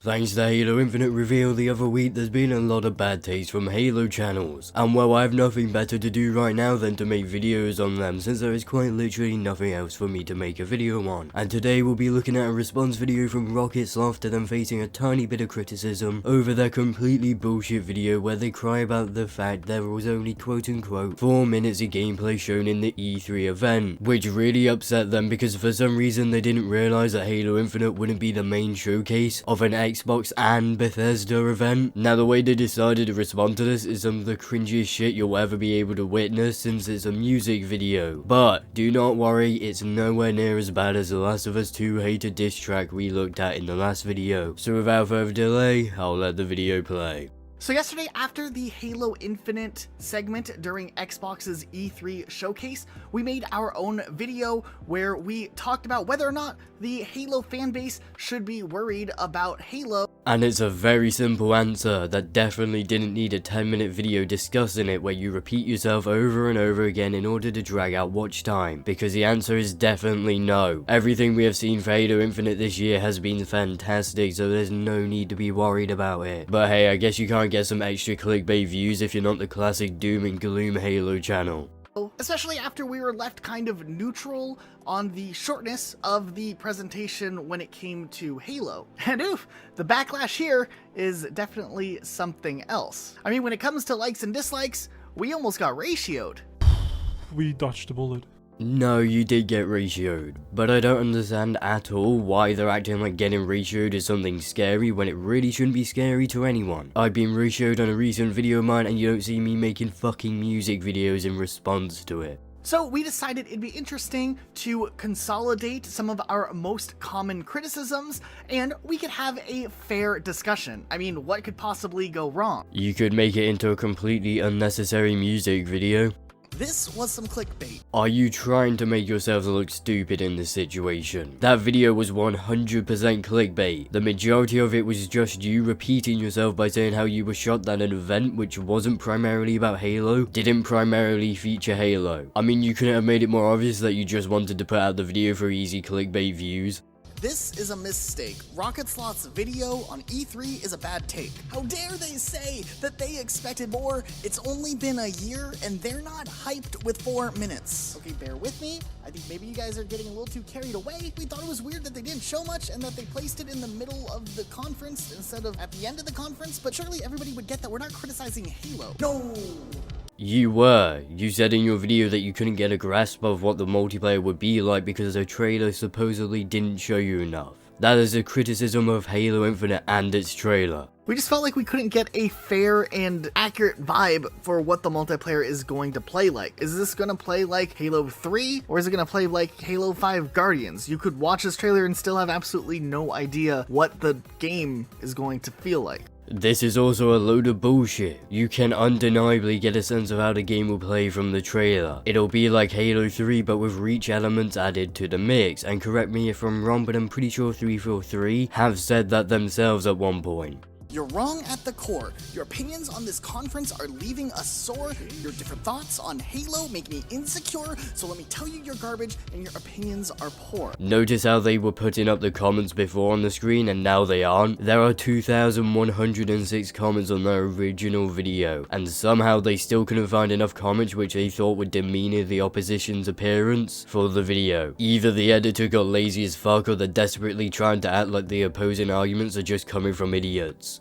Thanks to Halo Infinite reveal the other week, there's been a lot of bad taste from Halo channels, and well, I have nothing better to do right now than to make videos on them, since there is quite literally nothing else for me to make a video on. And today we'll be looking at a response video from Rocket Sloth to them facing a tiny bit of criticism over their completely bullshit video where they cry about the fact there was only quote unquote 4 minutes of gameplay shown in the E3 event, which really upset them because for some reason they didn't realise that Halo Infinite wouldn't be the main showcase of an Xbox and Bethesda event. Now the way they decided to respond to this is some of the cringiest shit you'll ever be able to witness, since it's a music video. But do not worry, it's nowhere near as bad as the Last of Us 2 hater diss track we looked at in the last video. So without further delay, I'll let the video play. So yesterday, after the Halo Infinite segment during Xbox's E3 showcase, we made our own video where we talked about whether or not the Halo fanbase should be worried about Halo. And it's a very simple answer that definitely didn't need a 10-minute video discussing it where you repeat yourself over and over again in order to drag out watch time, because the answer is definitely no. Everything we have seen for Halo Infinite this year has been fantastic, so there's no need to be worried about it. But hey, I guess you can't get some extra clickbait views if you're not the classic doom and gloom Halo channel. Especially after we were left kind of neutral on the shortness of the presentation when it came to Halo. And oof, the backlash here is definitely something else. I mean, when it comes to likes and dislikes, we almost got ratioed. We dodged a bullet. No, you did get ratioed, but I don't understand at all why they're acting like getting ratioed is something scary when it really shouldn't be scary to anyone. I've been ratioed on a recent video of mine and you don't see me making fucking music videos in response to it. So we decided it'd be interesting to consolidate some of our most common criticisms and we could have a fair discussion. I mean, what could possibly go wrong? You could make it into a completely unnecessary music video. This was some clickbait. Are you trying to make yourselves look stupid in this situation? That video was 100% clickbait. The majority of it was just you repeating yourself by saying how you were shot at an event which wasn't primarily about Halo, didn't primarily feature Halo. I mean, you couldn't have made it more obvious that you just wanted to put out the video for easy clickbait views. This is a mistake. Rocket Sloth's video on E3 is a bad take. How dare they say that they expected more? It's only been a year and they're not hyped with 4 minutes. Okay, bear with me. I think maybe you guys are getting a little too carried away. We thought it was weird that they didn't show much and that they placed it in the middle of the conference instead of at the end of the conference, but surely everybody would get that we're not criticizing Halo. No! You were. You said in your video that you couldn't get a grasp of what the multiplayer would be like because the trailer supposedly didn't show you enough. That is a criticism of Halo Infinite and its trailer. We just felt like we couldn't get a fair and accurate vibe for what the multiplayer is going to play like. Is this going to play like Halo 3 or is it going to play like Halo 5 Guardians? You could watch this trailer and still have absolutely no idea what the game is going to feel like. This is also a load of bullshit. You can undeniably get a sense of how the game will play from the trailer. It'll be like Halo 3 but with reach elements added to the mix, and correct me if I'm wrong, but I'm pretty sure 343 have said that themselves at one point. You're wrong at the core. Your opinions on this conference are leaving us sore. Your different thoughts on Halo make me insecure, so let me tell you you're garbage and your opinions are poor. Notice how they were putting up the comments before on the screen and now they aren't? There are 2,106 comments on their original video, and somehow they still couldn't find enough comments which they thought would demean the opposition's appearance for the video. Either the editor got lazy as fuck or they're desperately trying to act like the opposing arguments are just coming from idiots.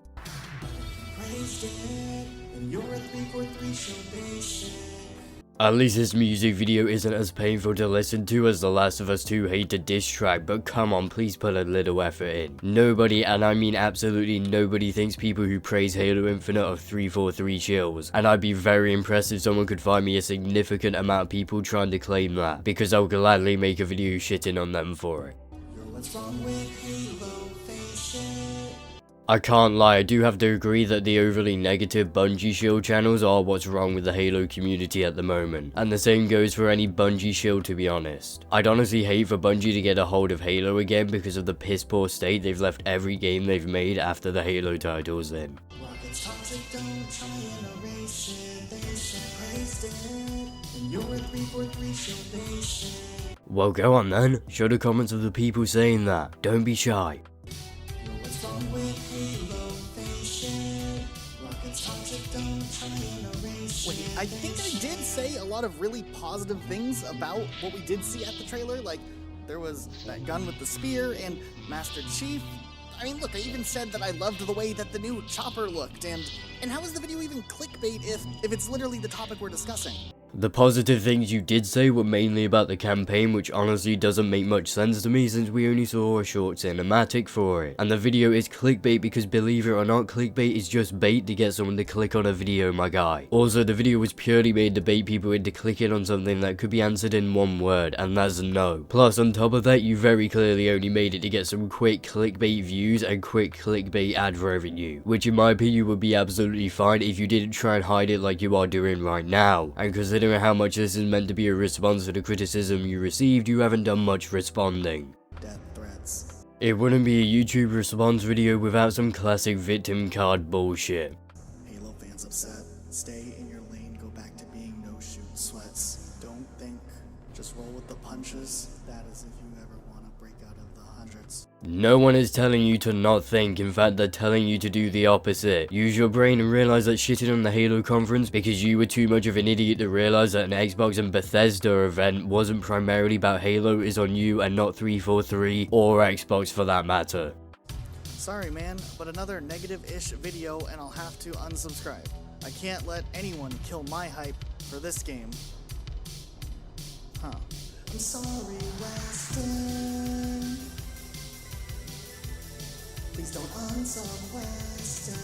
At least this music video isn't as painful to listen to as the Last of Us 2 hater diss track, but come on, please put a little effort in. Nobody, and I mean absolutely nobody, thinks people who praise Halo Infinite are 343 shills, and I'd be very impressed if someone could find me a significant amount of people trying to claim that, because I'll gladly make a video shitting on them for it. What's wrong with Halo? I can't lie, I do have to agree that the overly negative Bungie shield channels are what's wrong with the Halo community at the moment, and the same goes for any Bungie shield to be honest. I'd honestly hate for Bungie to get a hold of Halo again because of the piss poor state they've left every game they've made after the Halo titles in. Well, go on then, show the comments of the people saying that, don't be shy. What's wrong with Wait, I think I did say a lot of really positive things about what we did see at the trailer. Like, there was that gun with the spear and Master Chief. I mean, look, I even said that I loved the way that the new chopper looked, and how is the video even clickbait if it's literally the topic we're discussing? The positive things you did say were mainly about the campaign, which honestly doesn't make much sense to me since we only saw a short cinematic for it. And the video is clickbait because, believe it or not, clickbait is just bait to get someone to click on a video, my guy. Also, the video was purely made to bait people into clicking on something that could be answered in one word, and that's no. Plus, on top of that, you very clearly only made it to get some quick clickbait views and quick clickbait ad revenue, which in my opinion would be absolutely fine if you didn't try and hide it like you are doing right now. And considering how much this is meant to be a response to the criticism you received, you haven't done much responding. Death threats. It wouldn't be a YouTube response video without some classic victim card bullshit. Halo fans upset. Stay in your lane, go back to being no-shoot sweats. Don't think, just roll with the punches. That is if you ever want to break out of the hundreds. No one is telling you to not think, in fact they're telling you to do the opposite. Use your brain and realize that shitting on the Halo conference because you were too much of an idiot to realize that an Xbox and Bethesda event wasn't primarily about Halo is on you and not 343 or Xbox for that matter. Sorry man, but another negative-ish video and I'll have to unsubscribe. I can't let anyone kill my hype for this game. Huh. I'm sorry, Weston. Please don't unsub Weston.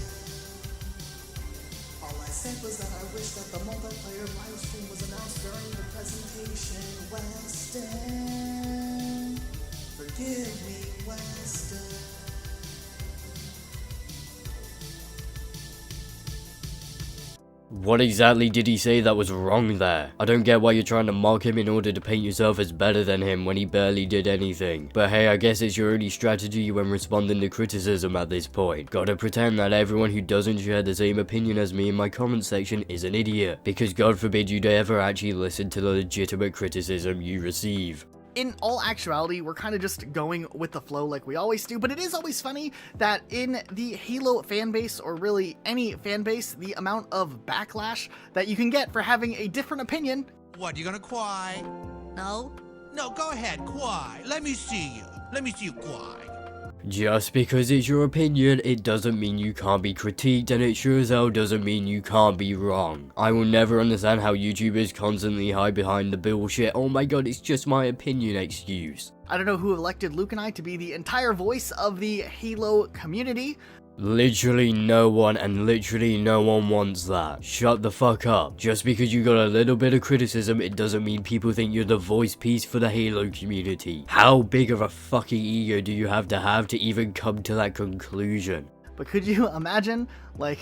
All I said was that I wish that the multiplayer livestream was announced during the presentation. Weston. Forgive me, Weston. What exactly did he say that was wrong there? I don't get why you're trying to mock him in order to paint yourself as better than him when he barely did anything. But hey, I guess it's your only strategy when responding to criticism at this point. Gotta pretend that everyone who doesn't share the same opinion as me in my comment section is an idiot. Because God forbid you'd ever actually listen to the legitimate criticism you receive. In all actuality, we're kind of just going with the flow like we always do, but it is always funny that in the Halo fanbase, or really any fanbase, the amount of backlash that you can get for having a different opinion. What, you gonna cry? No? No, go ahead, cry. Let me see you. Let me see you cry. Just because it's your opinion, it doesn't mean you can't be critiqued, and it sure as hell doesn't mean you can't be wrong. I will never understand how YouTubers constantly hide behind the bullshit, oh my god, it's just my opinion excuse. I don't know who elected Luke and I to be the entire voice of the Halo community. Literally no one, and literally no one wants that. Shut the fuck up. Just because you got a little bit of criticism, it doesn't mean people think you're the voice piece for the Halo community. How big of a fucking ego do you have to even come to that conclusion? But could you imagine, like,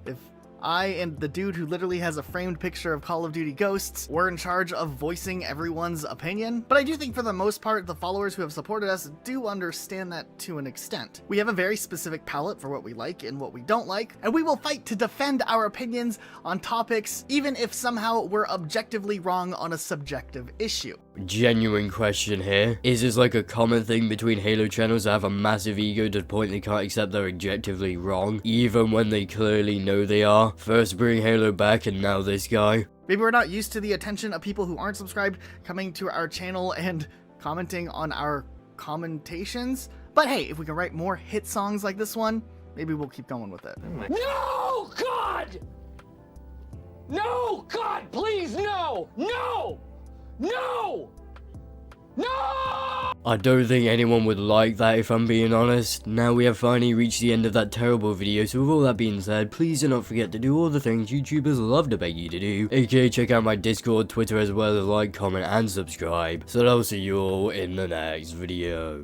if I and the dude who literally has a framed picture of Call of Duty Ghosts were in charge of voicing everyone's opinion? But I do think for the most part, the followers who have supported us do understand that to an extent. We have a very specific palette for what we like and what we don't like, and we will fight to defend our opinions on topics, even if somehow we're objectively wrong on a subjective issue. Genuine question here. Is this like a common thing between Halo channels that have a massive ego to the point they can't accept they're objectively wrong, even when they clearly know they are? First bring Halo back and now this guy? Maybe we're not used to the attention of people who aren't subscribed coming to our channel and commenting on our commentations. But hey, if we can write more hit songs like this one, maybe we'll keep going with it. No, God! No, God, please, no! No! No! No! I don't think anyone would like that if I'm being honest. Now we have finally reached the end of that terrible video, so with all that being said, please do not forget to do all the things YouTubers love to beg you to do, aka check out my Discord, Twitter, as well as like, comment and subscribe. So I'll see you all in the next video.